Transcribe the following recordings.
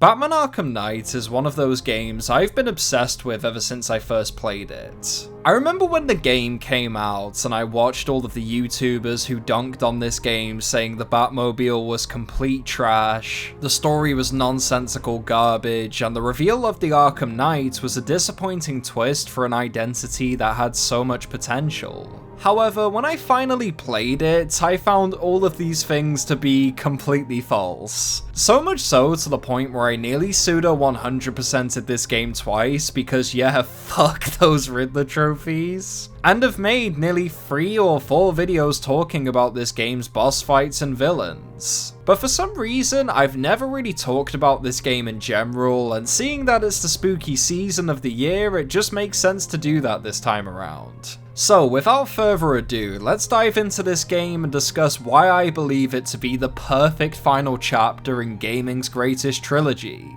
Batman Arkham Knight is one of those games I've been obsessed with ever since I first played it. I remember when the game came out and I watched all of the YouTubers who dunked on this game saying the Batmobile was complete trash, the story was nonsensical garbage, and the reveal of the Arkham Knight was a disappointing twist for an identity that had so much potential. However, when I finally played it, I found all of these things to be completely false. So much so to the point where I nearly pseudo 100%ed this game twice because yeah, fuck those Riddler trophies. And have made nearly 3 or 4 videos talking about this game's boss fights and villains. But for some reason, I've never really talked about this game in general, and seeing that it's the spooky season of the year, it just makes sense to do that this time around. So without further ado, let's dive into this game and discuss why I believe it to be the perfect final chapter in gaming's greatest trilogy.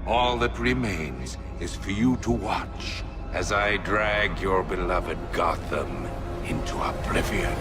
All that remains is for you to watch as I drag your beloved Gotham into oblivion.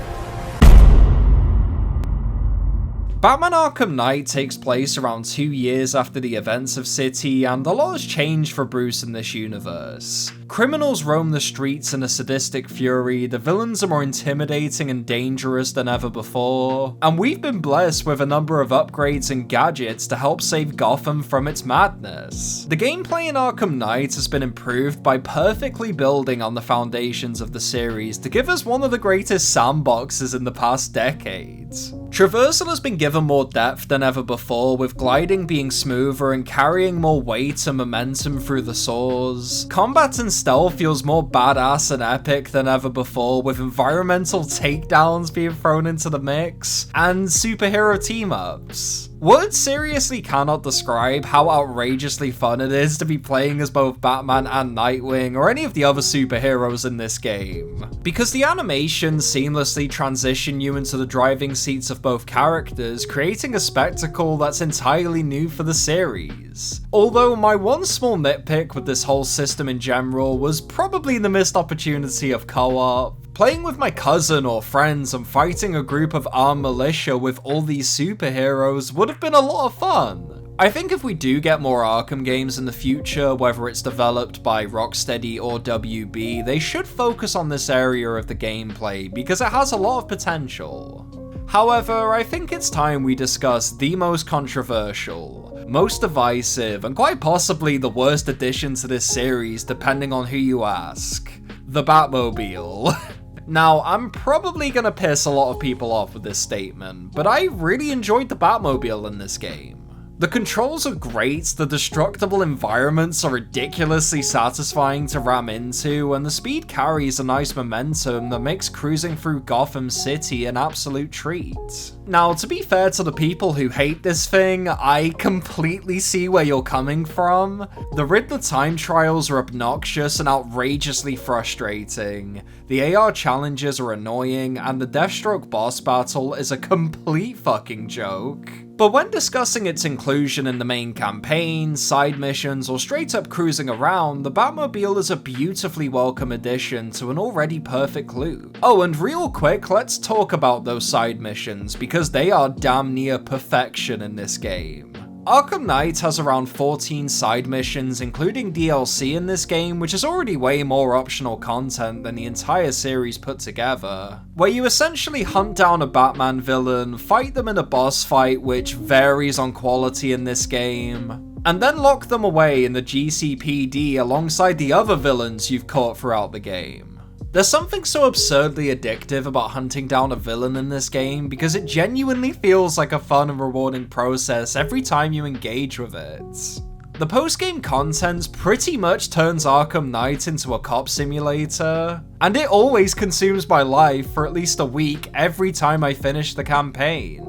Batman Arkham Knight takes place around 2 years after the events of City, and a lot has changed for Bruce in this universe. Criminals roam the streets in a sadistic fury, the villains are more intimidating and dangerous than ever before, and we've been blessed with a number of upgrades and gadgets to help save Gotham from its madness. The gameplay in Arkham Knight has been improved by perfectly building on the foundations of the series to give us one of the greatest sandboxes in the past decades. Traversal has been given more depth than ever before, with gliding being smoother and carrying more weight and momentum through the soars. Combat and stealth feels more badass and epic than ever before, with environmental takedowns being thrown into the mix, and superhero team-ups. Words seriously cannot describe how outrageously fun it is to be playing as both Batman and Nightwing, or any of the other superheroes in this game. Because the animations seamlessly transition you into the driving seats of both characters, creating a spectacle that's entirely new for the series. Although my one small nitpick with this whole system in general was probably the missed opportunity of co-op. Playing with my cousin or friends and fighting a group of armed militia with all these superheroes would have been a lot of fun. I think if we do get more Arkham games in the future, whether it's developed by Rocksteady or WB, they should focus on this area of the gameplay because it has a lot of potential. However, I think it's time we discuss the most controversial, most divisive, and quite possibly the worst addition to this series depending on who you ask: the Batmobile. Now, I'm probably gonna piss a lot of people off with this statement, but I really enjoyed the Batmobile in this game. The controls are great, the destructible environments are ridiculously satisfying to ram into, and the speed carries a nice momentum that makes cruising through Gotham City an absolute treat. Now, to be fair to the people who hate this thing, I completely see where you're coming from. The Riddler time trials are obnoxious and outrageously frustrating. The AR challenges are annoying, and the Deathstroke boss battle is a complete fucking joke. But when discussing its inclusion in the main campaign, side missions, or straight up cruising around, the Batmobile is a beautifully welcome addition to an already perfect loop. Oh, and real quick, let's talk about those side missions, because they are damn near perfection in this game. Arkham Knight has around 14 side missions, including DLC in this game, which is already way more optional content than the entire series put together, where you essentially hunt down a Batman villain, fight them in a boss fight which varies on quality in this game, and then lock them away in the GCPD alongside the other villains you've caught throughout the game. There's something so absurdly addictive about hunting down a villain in this game because it genuinely feels like a fun and rewarding process every time you engage with it. The post-game content pretty much turns Arkham Knight into a cop simulator, and it always consumes my life for at least a week every time I finish the campaign.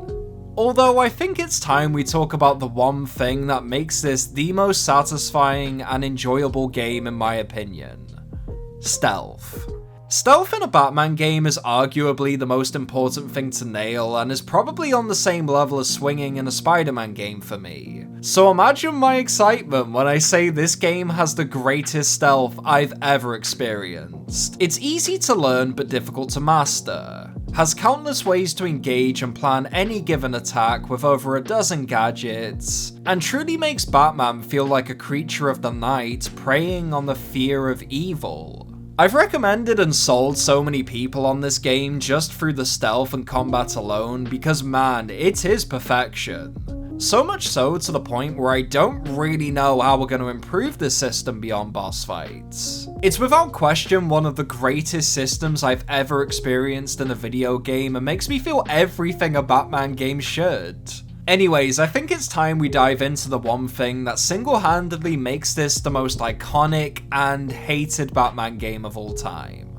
Although I think it's time we talk about the one thing that makes this the most satisfying and enjoyable game in my opinion: stealth. Stealth in a Batman game is arguably the most important thing to nail, and is probably on the same level as swinging in a Spider-Man game for me. So imagine my excitement when I say this game has the greatest stealth I've ever experienced. It's easy to learn but difficult to master. has countless ways to engage and plan any given attack with over a dozen gadgets, and truly makes Batman feel like a creature of the night preying on the fear of evil. I've recommended and sold so many people on this game just through the stealth and combat alone because man, it is perfection. So much so to the point where I don't really know how we're going to improve this system beyond boss fights. It's without question one of the greatest systems I've ever experienced in a video game and makes me feel everything a Batman game should. Anyways, I think it's time we dive into the one thing that single-handedly makes this the most iconic and hated Batman game of all time.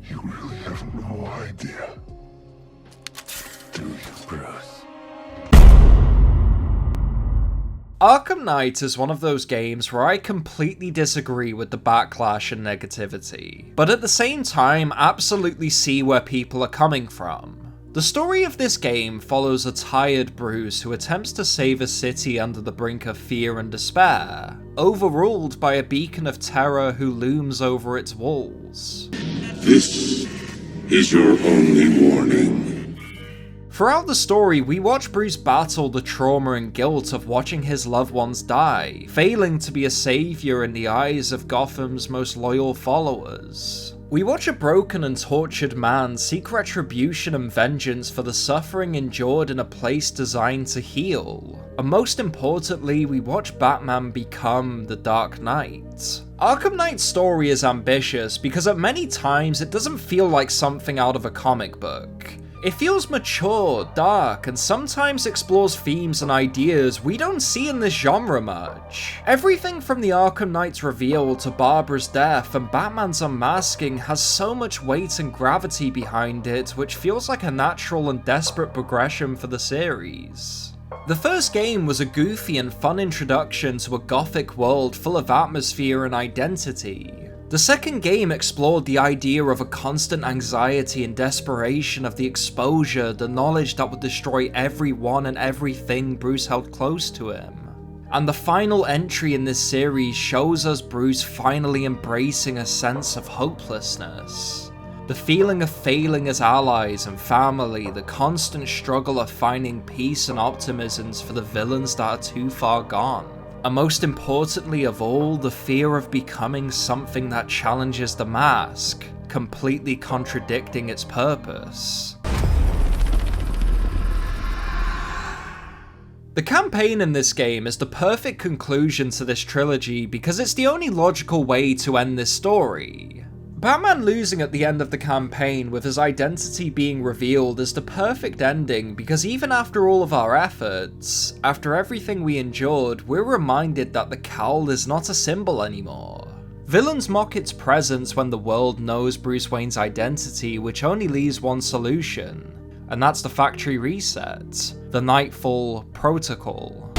You really have no idea, do you, Bruce? Arkham Knight is one of those games where I completely disagree with the backlash and negativity, but at the same time absolutely see where people are coming from. The story of this game follows a tired Bruce who attempts to save a city under the brink of fear and despair, overruled by a beacon of terror who looms over its walls. This is your only warning. Throughout the story, we watch Bruce battle the trauma and guilt of watching his loved ones die, failing to be a savior in the eyes of Gotham's most loyal followers. We watch a broken and tortured man seek retribution and vengeance for the suffering endured in a place designed to heal. And most importantly, we watch Batman become the Dark Knight. Arkham Knight's story is ambitious because at many times it doesn't feel like something out of a comic book. It feels mature, dark, and sometimes explores themes and ideas we don't see in this genre much. Everything from the Arkham Knight's reveal to Barbara's death and Batman's unmasking has so much weight and gravity behind it, which feels like a natural and desperate progression for the series. The first game was a goofy and fun introduction to a gothic world full of atmosphere and identity. The second game explored the idea of a constant anxiety and desperation of the exposure, the knowledge that would destroy everyone and everything Bruce held close to him. And the final entry in this series shows us Bruce finally embracing a sense of hopelessness. The feeling of failing his allies and family, the constant struggle of finding peace and optimisms for the villains that are too far gone. And most importantly of all, the fear of becoming something that challenges the mask, completely contradicting its purpose. The campaign in this game is the perfect conclusion to this trilogy because it's the only logical way to end this story. Batman losing at the end of the campaign with his identity being revealed is the perfect ending because even after all of our efforts, after everything we endured, we're reminded that the cowl is not a symbol anymore. Villains mock its presence when the world knows Bruce Wayne's identity, which only leaves one solution, and that's the factory reset, the Nightfall Protocol.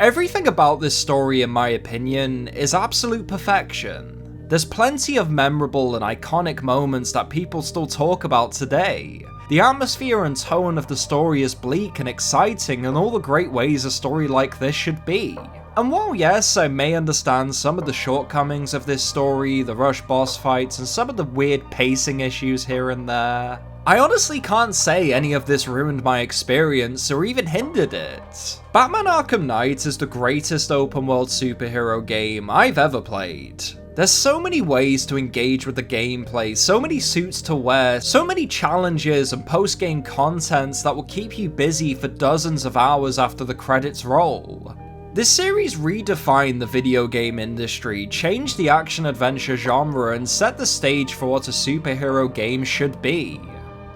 Everything about this story, in my opinion, is absolute perfection. There's plenty of memorable and iconic moments that people still talk about today. The atmosphere and tone of the story is bleak and exciting in all the great ways a story like this should be. And while yes, I may understand some of the shortcomings of this story, the rush boss fights, and some of the weird pacing issues here and there, I honestly can't say any of this ruined my experience or even hindered it. Batman Arkham Knight is the greatest open world superhero game I've ever played. There's so many ways to engage with the gameplay, so many suits to wear, so many challenges and post-game contents that will keep you busy for dozens of hours after the credits roll. This series redefined the video game industry, changed the action-adventure genre, and set the stage for what a superhero game should be.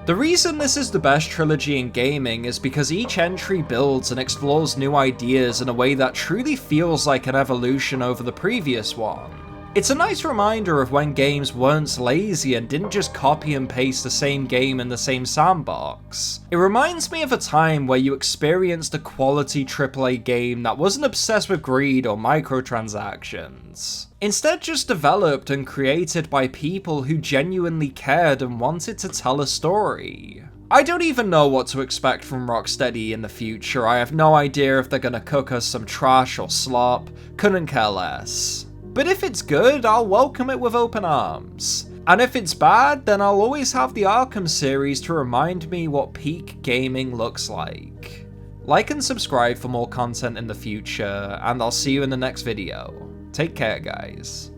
The reason this is the best trilogy in gaming is because each entry builds and explores new ideas in a way that truly feels like an evolution over the previous one. It's a nice reminder of when games weren't lazy and didn't just copy and paste the same game in the same sandbox. It reminds me of a time where you experienced a quality AAA game that wasn't obsessed with greed or microtransactions. Instead just developed and created by people who genuinely cared and wanted to tell a story. I don't even know what to expect from Rocksteady in the future. I have no idea if they're gonna cook us some trash or slop, couldn't care less. But if it's good, I'll welcome it with open arms. And if it's bad, then I'll always have the Arkham series to remind me what peak gaming looks like. Like and subscribe for more content in the future, and I'll see you in the next video. Take care, guys.